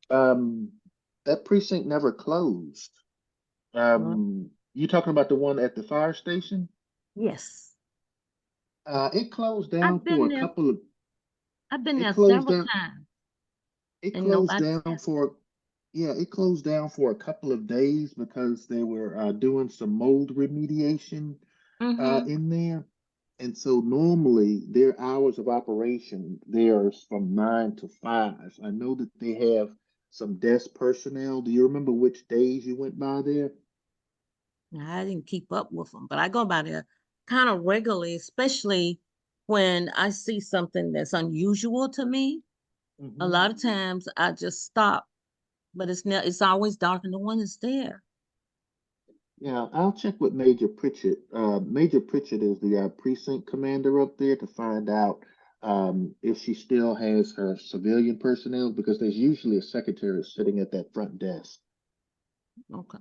That precinct never closed. You talking about the one at the fire station? Yes. It closed down I've for been a there. couple of. I've been It there closed several down. times It and closed nobody's down there. for. Yeah, it closed down for a couple of days because they were doing some mold remediation Mm-hmm. in there. And so normally their hours of operation there is from 9 to 5. I know that they have some desk personnel. Do you remember which days you went by there? I didn't keep up with them, but I go by there kind of regularly, especially when I see something that's unusual to me. A lot of times I just stop, but it's always dark and no one is there. Yeah, I'll check with Major Pritchett. Major Pritchett is the precinct commander up there to find out if she still has her civilian personnel because there's usually a secretary sitting at that front desk. Okay.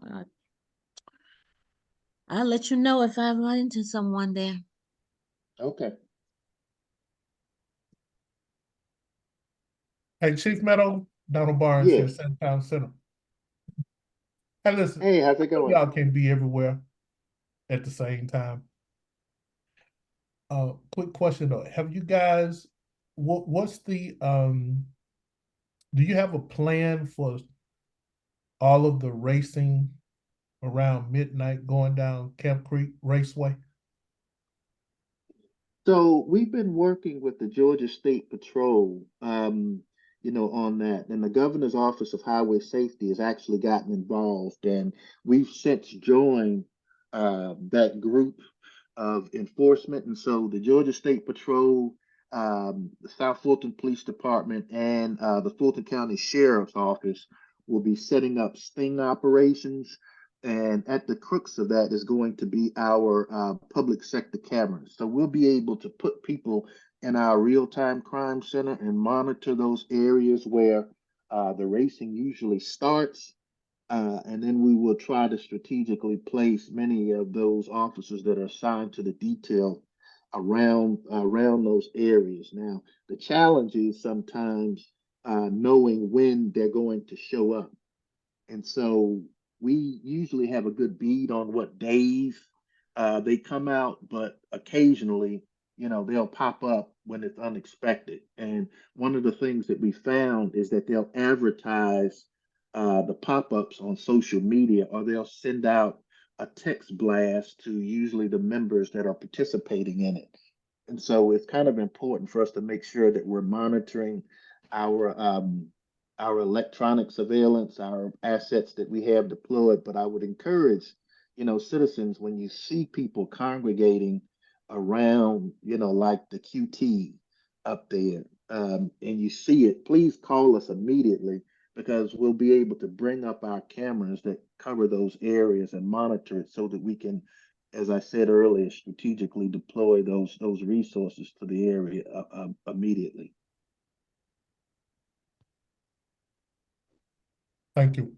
I'll let you know if I run into someone there. Okay. Hey, Chief Meadow, Donald Barnes here, Yeah. Sandtown Center. Hey, listen, Hey, how's it going? y'all can't be everywhere at the same time. Quick question though, have you guys, what's the, do you have a plan for all of the racing around midnight going down Camp Creek Raceway? So we've been working with the Georgia State Patrol, on that, and the Governor's Office of Highway Safety has actually gotten involved, and we've since joined that group of enforcement. And so the Georgia State Patrol, the South Fulton Police Department, and the Fulton County Sheriff's Office will be setting up sting operations. And at the crux of that is going to be our public sector cameras. So we'll be able to put people in our real-time crime center and monitor those areas where the racing usually starts. And then we will try to strategically place many of those officers that are assigned to the detail around those areas. Now, the challenge is sometimes knowing when they're going to show up. And so we usually have a good bead on what days they come out, but occasionally, they'll pop up when it's unexpected. And one of the things that we found is that they'll advertise the pop-ups on social media, or they'll send out a text blast to usually the members that are participating in it. And so it's kind of important for us to make sure that we're monitoring our our electronic surveillance, our assets that we have deployed. But I would encourage, citizens, when you see people congregating around, like the QT up there, and you see it, please call us immediately because we'll be able to bring up our cameras that cover those areas and monitor it so that we can, as I said earlier, strategically deploy those resources to the area immediately. Thank you.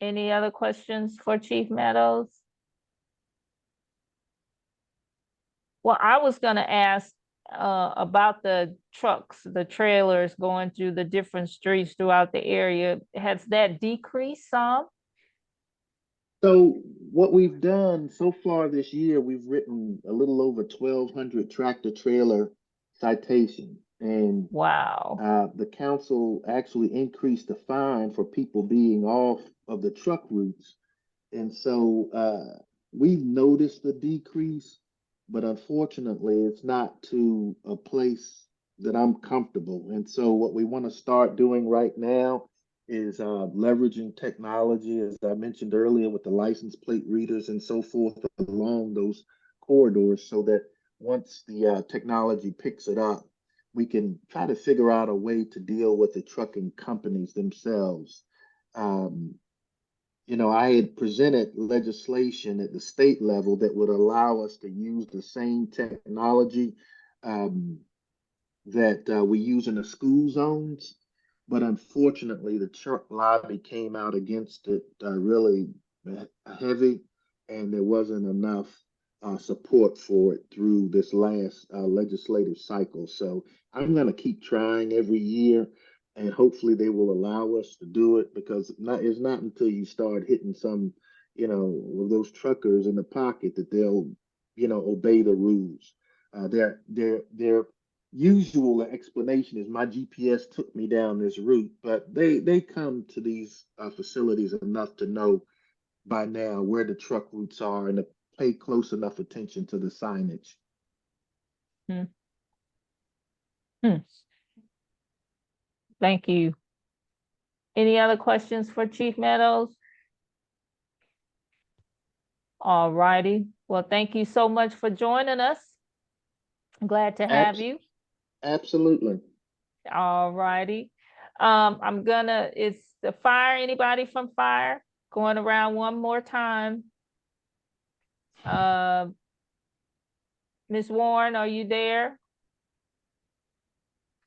Any other questions for Chief Meadows? Well, I was gonna ask about the trucks, the trailers going through the different streets throughout the area. Has that decreased some? So what we've done so far this year, we've written a little over 1,200 tractor trailer citations, and Wow. the council actually increased the fine for people being off of the truck routes. And so we've noticed the decrease, but unfortunately, it's not to a place that I'm comfortable. And so what we want to start doing right now is leveraging technology, as I mentioned earlier, with the license plate readers and so forth along those corridors, so that once the technology picks it up, we can try to figure out a way to deal with the trucking companies themselves. Um, I had presented legislation at the state level that would allow us to use the same technology um, that we use in the school zones. But unfortunately, the truck lobby came out against it really heavy, and there wasn't enough support for it through this last legislative cycle. So I'm going to keep trying every year, and hopefully they will allow us to do it because it's not until you start hitting some, of those truckers in the pocket that they'll, obey the rules. Their usual explanation is my GPS took me down this route, but they come to these facilities enough to know by now where the truck routes are and to pay close enough attention to the signage. Hmm. Hmm. Thank you. Any other questions for Chief Meadows? All righty. Well, thank you so much for joining us. Glad to have Abs- you. Absolutely. All righty. It's the fire, anybody from fire? Going around one more time. Ms. Warren, are you there?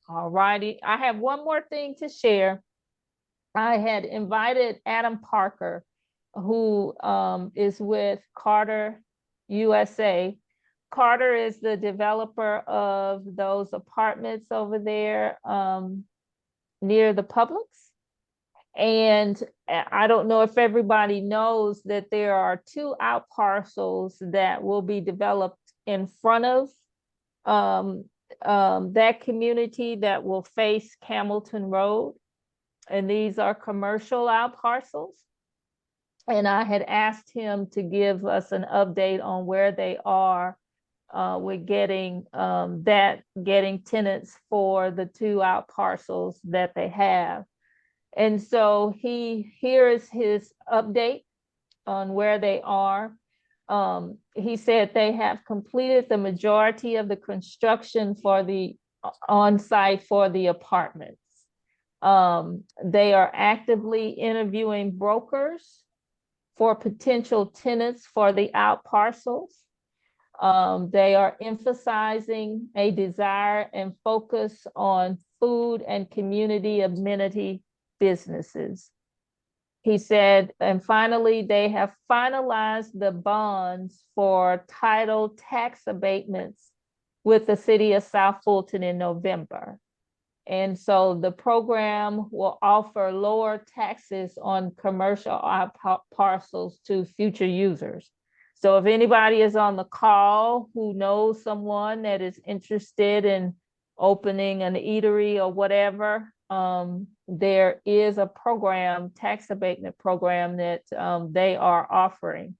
All righty. I have one more thing to share. I had invited Adam Parker, who is with Carter USA. Carter is the developer of those apartments over there near the Publix. And I don't know if everybody knows that there are 2 out parcels that will be developed in front of that community that will face Camilton Road. And these are commercial out parcels. And I had asked him to give us an update on where they are with getting tenants for the 2 out parcels that they have. And so here is his update on where they are. He said they have completed the majority of the construction for the on-site for the apartments. They are actively interviewing brokers for potential tenants for the out parcels. They are emphasizing a desire and focus on food and community amenity businesses. He said, and finally, they have finalized the bonds for title tax abatements with the city of South Fulton in November. And so the program will offer lower taxes on commercial parcels to future users. So if anybody is on the call who knows someone that is interested in opening an eatery or whatever, there is a program, tax abatement program that they are offering.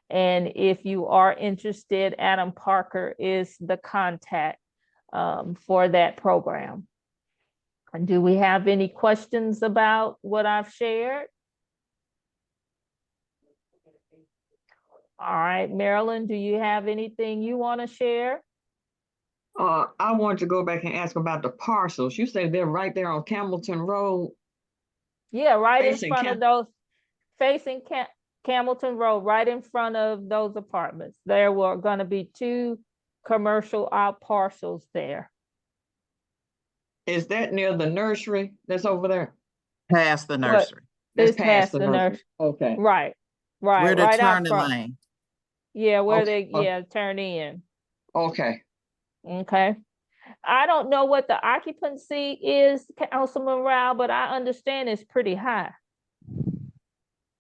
And if you are interested, Adam Parker is the contact for that program. And do we have any questions about what I've shared? All right, Marilyn, do you have anything you want to share? I wanted to go back and ask about the parcels. You said they're right there on Campbellton Road. Yeah, right in Facing front of those, facing Campbellton Road, right in front of those apartments. There were going to be 2 commercial out parcels there. Is that near the nursery that's over there? Past the What? nursery. That's It's past the nursery. Okay. Right, Where the right out turning front. lane. Yeah, where Okay. they turn in. Okay. Okay. I don't know what the occupancy is, Councilman Rao, but I understand it's pretty high.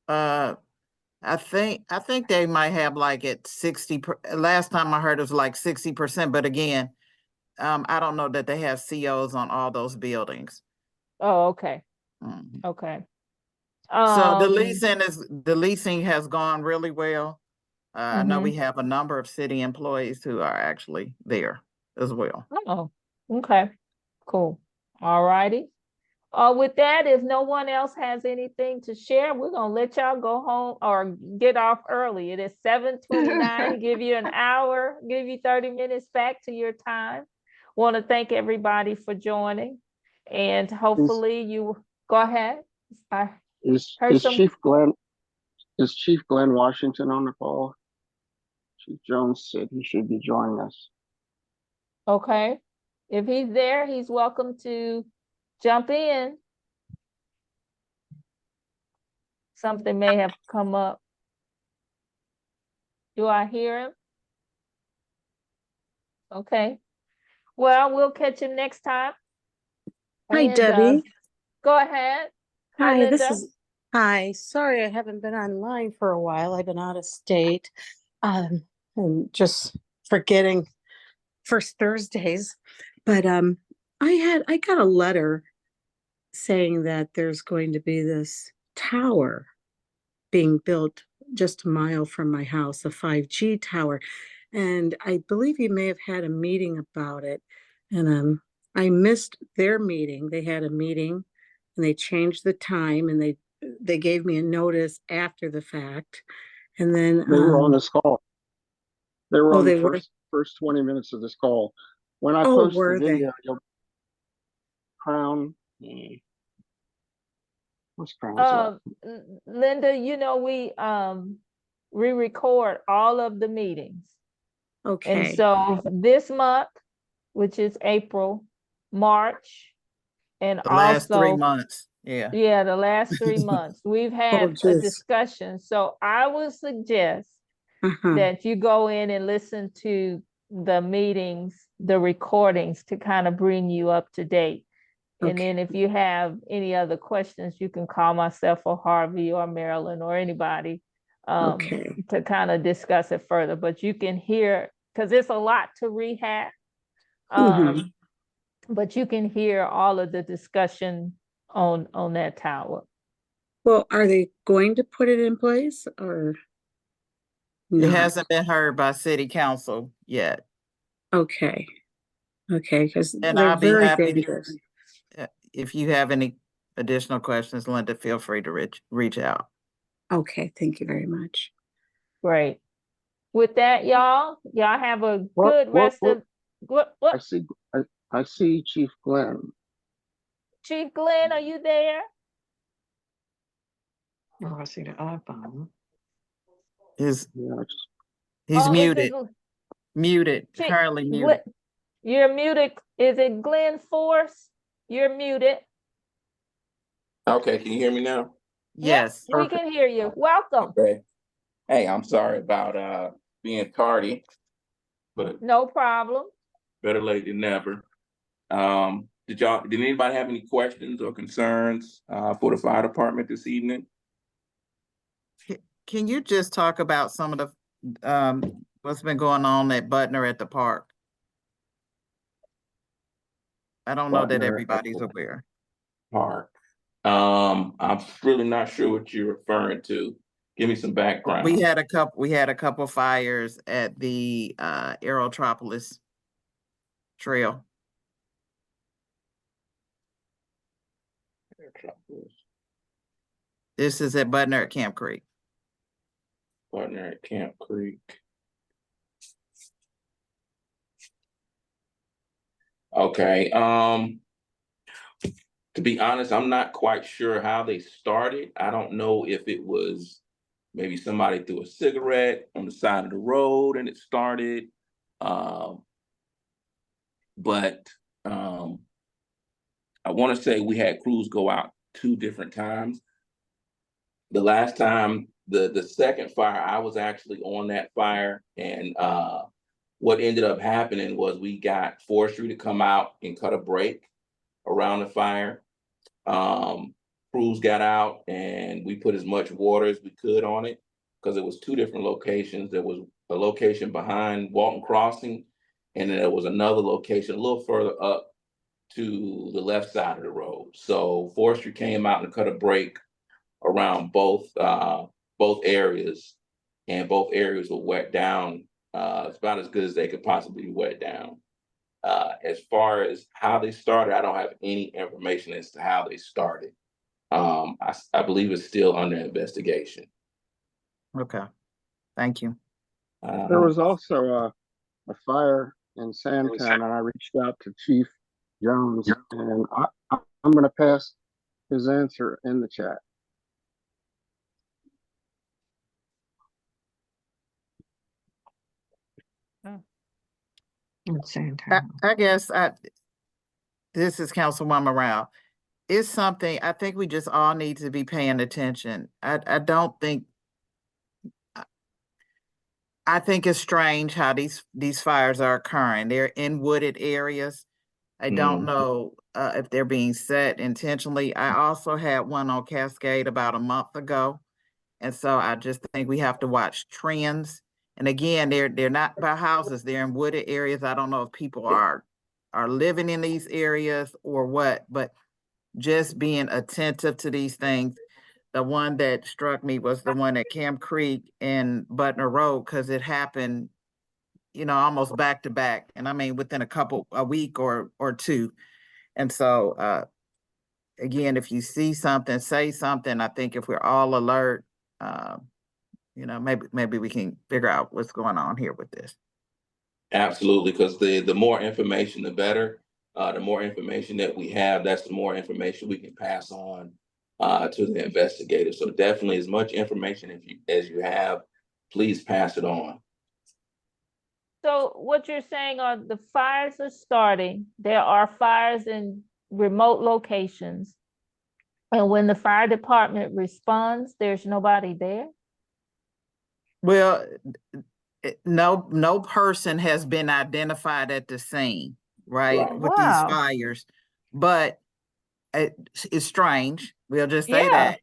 I think they might have like at 60, last time I heard it was like 60%, but again, I don't know that they have COs on all those buildings. Oh, okay. Mhm. Okay. So the leasing has gone really well. I know Mhm. we have a number of city employees who are actually there as well. Oh, okay, cool. All righty. With that, if no one else has anything to share, we're gonna let y'all go home or get off early. It is 7:29, give you an hour, give you 30 minutes back to your time. Want to thank everybody for joining, and hopefully you go ahead. I heard Is some. Chief Glenn Washington on the call? Chief Jones said he should be joining us. Okay, if he's there, he's welcome to jump in. Something may have come up. Do I hear him? Okay. Well, we'll catch him next time. Hi, And, Debbie. go ahead. Hi, Hi, Linda. hi. Sorry, I haven't been online for a while. I've been out of state. And just forgetting first Thursdays. But I got a letter saying that there's going to be this tower being built just a mile from my house, a 5G tower. And I believe you may have had a meeting about it. And I missed their meeting. They had a meeting and they changed the time and they gave me a notice after the fact. And then, They were on this call. They were Oh, on the they were? first 20 minutes of this call. When I Oh, post the were they? video, Crown, what's Crown's left? Linda, you know, we record all of the meetings. And Okay, so this month, which is April, March, and The last 3 also, months, yeah. yeah, the last 3 months, we've oh, had a geez. discussion. So I would suggest Uh-huh. that you go in and listen to the meetings, the recordings, to kind of bring you up to date. And Okay. then if you have any other questions, you can call myself or Harvey or Marilyn or anybody Okay. to kind of discuss it further. But you can hear, because it's a lot to rehash, Mhm. but you can hear all of the discussion on that tower. Well, are they going to put it in place or It not? hasn't been heard by city council yet. Okay. Okay, because And they're I'll be very happy dangerous. if you have any additional questions, Linda, feel free to reach out. Okay, thank you very much. Great. With that, y'all have a What- good what- rest what- of what I see Chief Glenn. Chief Glenn, are you there? Oh, I see the iPhone. He's Yeah, Oh, is it muted, muted, Chief- currently muted. You're muted. Is it Glenn Force? You're muted. Okay, can you hear me now? Yes. Yep, we can hear you. Welcome. Okay. Hey, I'm sorry about being tardy, but No problem. better late than never. Did anybody have any questions or concerns for the fire department this evening? Can you just talk about some of the what's been going on at Butner at the park? I don't know that Butner at everybody's the aware. Park. I'm really not sure what you're referring to. Give me some background. We had a couple fires at the Aerotropolis Trail. This is at Butner at Camp Creek. Butner at Camp Creek. Okay. To be honest, I'm not quite sure how they started. I don't know if it was maybe somebody threw a cigarette on the side of the road and it started. But I want to say we had crews go out 2 different times. The last time, the second fire, I was actually on that fire, and what ended up happening was we got forestry to come out and cut a break around the fire. Crews got out and we put as much water as we could on it because it was 2 different locations. There was a location behind Walton Crossing, and then there was another location a little further up to the left side of the road. So forestry came out and cut a break around both areas, and both areas were wet down. It's about as good as they could possibly be wet down. As far as how they started, I don't have any information as to how they started. I believe it's still under investigation. Okay, thank you. There was also a fire in Sandtown, and I reached out to Chief Jones, and I'm going to pass his answer in the chat. I guess this is Councilwoman Rao. It's something I think we just all need to be paying attention. I don't think, I think it's strange how these fires are occurring. They're in wooded areas. I don't know if they're being set intentionally. I also had one on Cascade about a month ago. And so I just think we have to watch trends. And again, they're not by houses, they're in wooded areas. I don't know if people are living in these areas or what, but just being attentive to these things. The one that struck me was the one at Camp Creek and Butner Road, because it happened, almost back to back. And I mean, within a week or 2. And so, again, if you see something, say something. I think if we're all alert, you know, maybe we can figure out what's going on here with this. Absolutely, because the more information, the better. The more information that we have, that's the more information we can pass on to the investigators. So definitely, as much information as you have, please pass it on. So what you're saying are the fires are starting. There are fires in remote locations. And when the fire department responds, there's nobody there? Well, no person has been identified at the scene, right, Right. with these Wow. fires, but it's strange. We'll just say Yeah. that.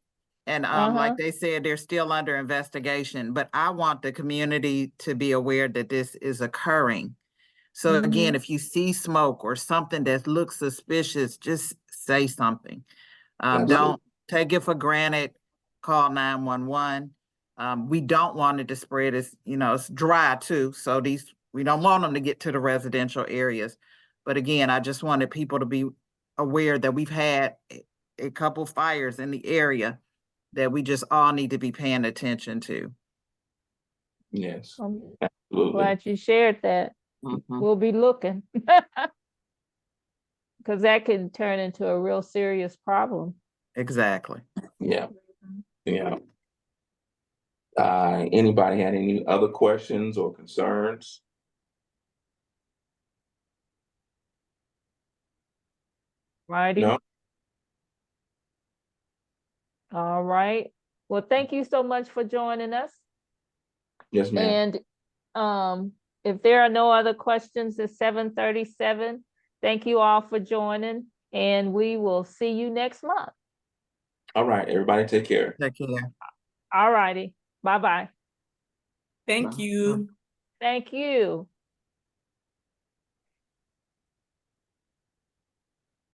And Uh-huh. like they said, they're still under investigation, but I want the community to be aware that this is occurring. So again, if you see smoke or something that looks suspicious, just say something. Absolutely. Don't take it for granted. Call 911. We don't want it to spread. It's, you know, it's dry too. So we don't want them to get to the residential areas. But again, I just wanted people to be aware that we've had a couple fires in the area that we just all need to be paying attention to. Yes, I'm absolutely. glad you shared that. Mhm. We'll be looking. Because that can turn into a real serious problem. Exactly. Yeah, yeah. Anybody had any other questions or concerns? Righty. No? All right. Well, thank you so much for joining us. Yes, ma'am. And if there are no other questions, it's 7:37. Thank you all for joining, and we will see you next month. All right, everybody take care. Take care. All righty. Bye-bye. Thank Bye. you. Thank you.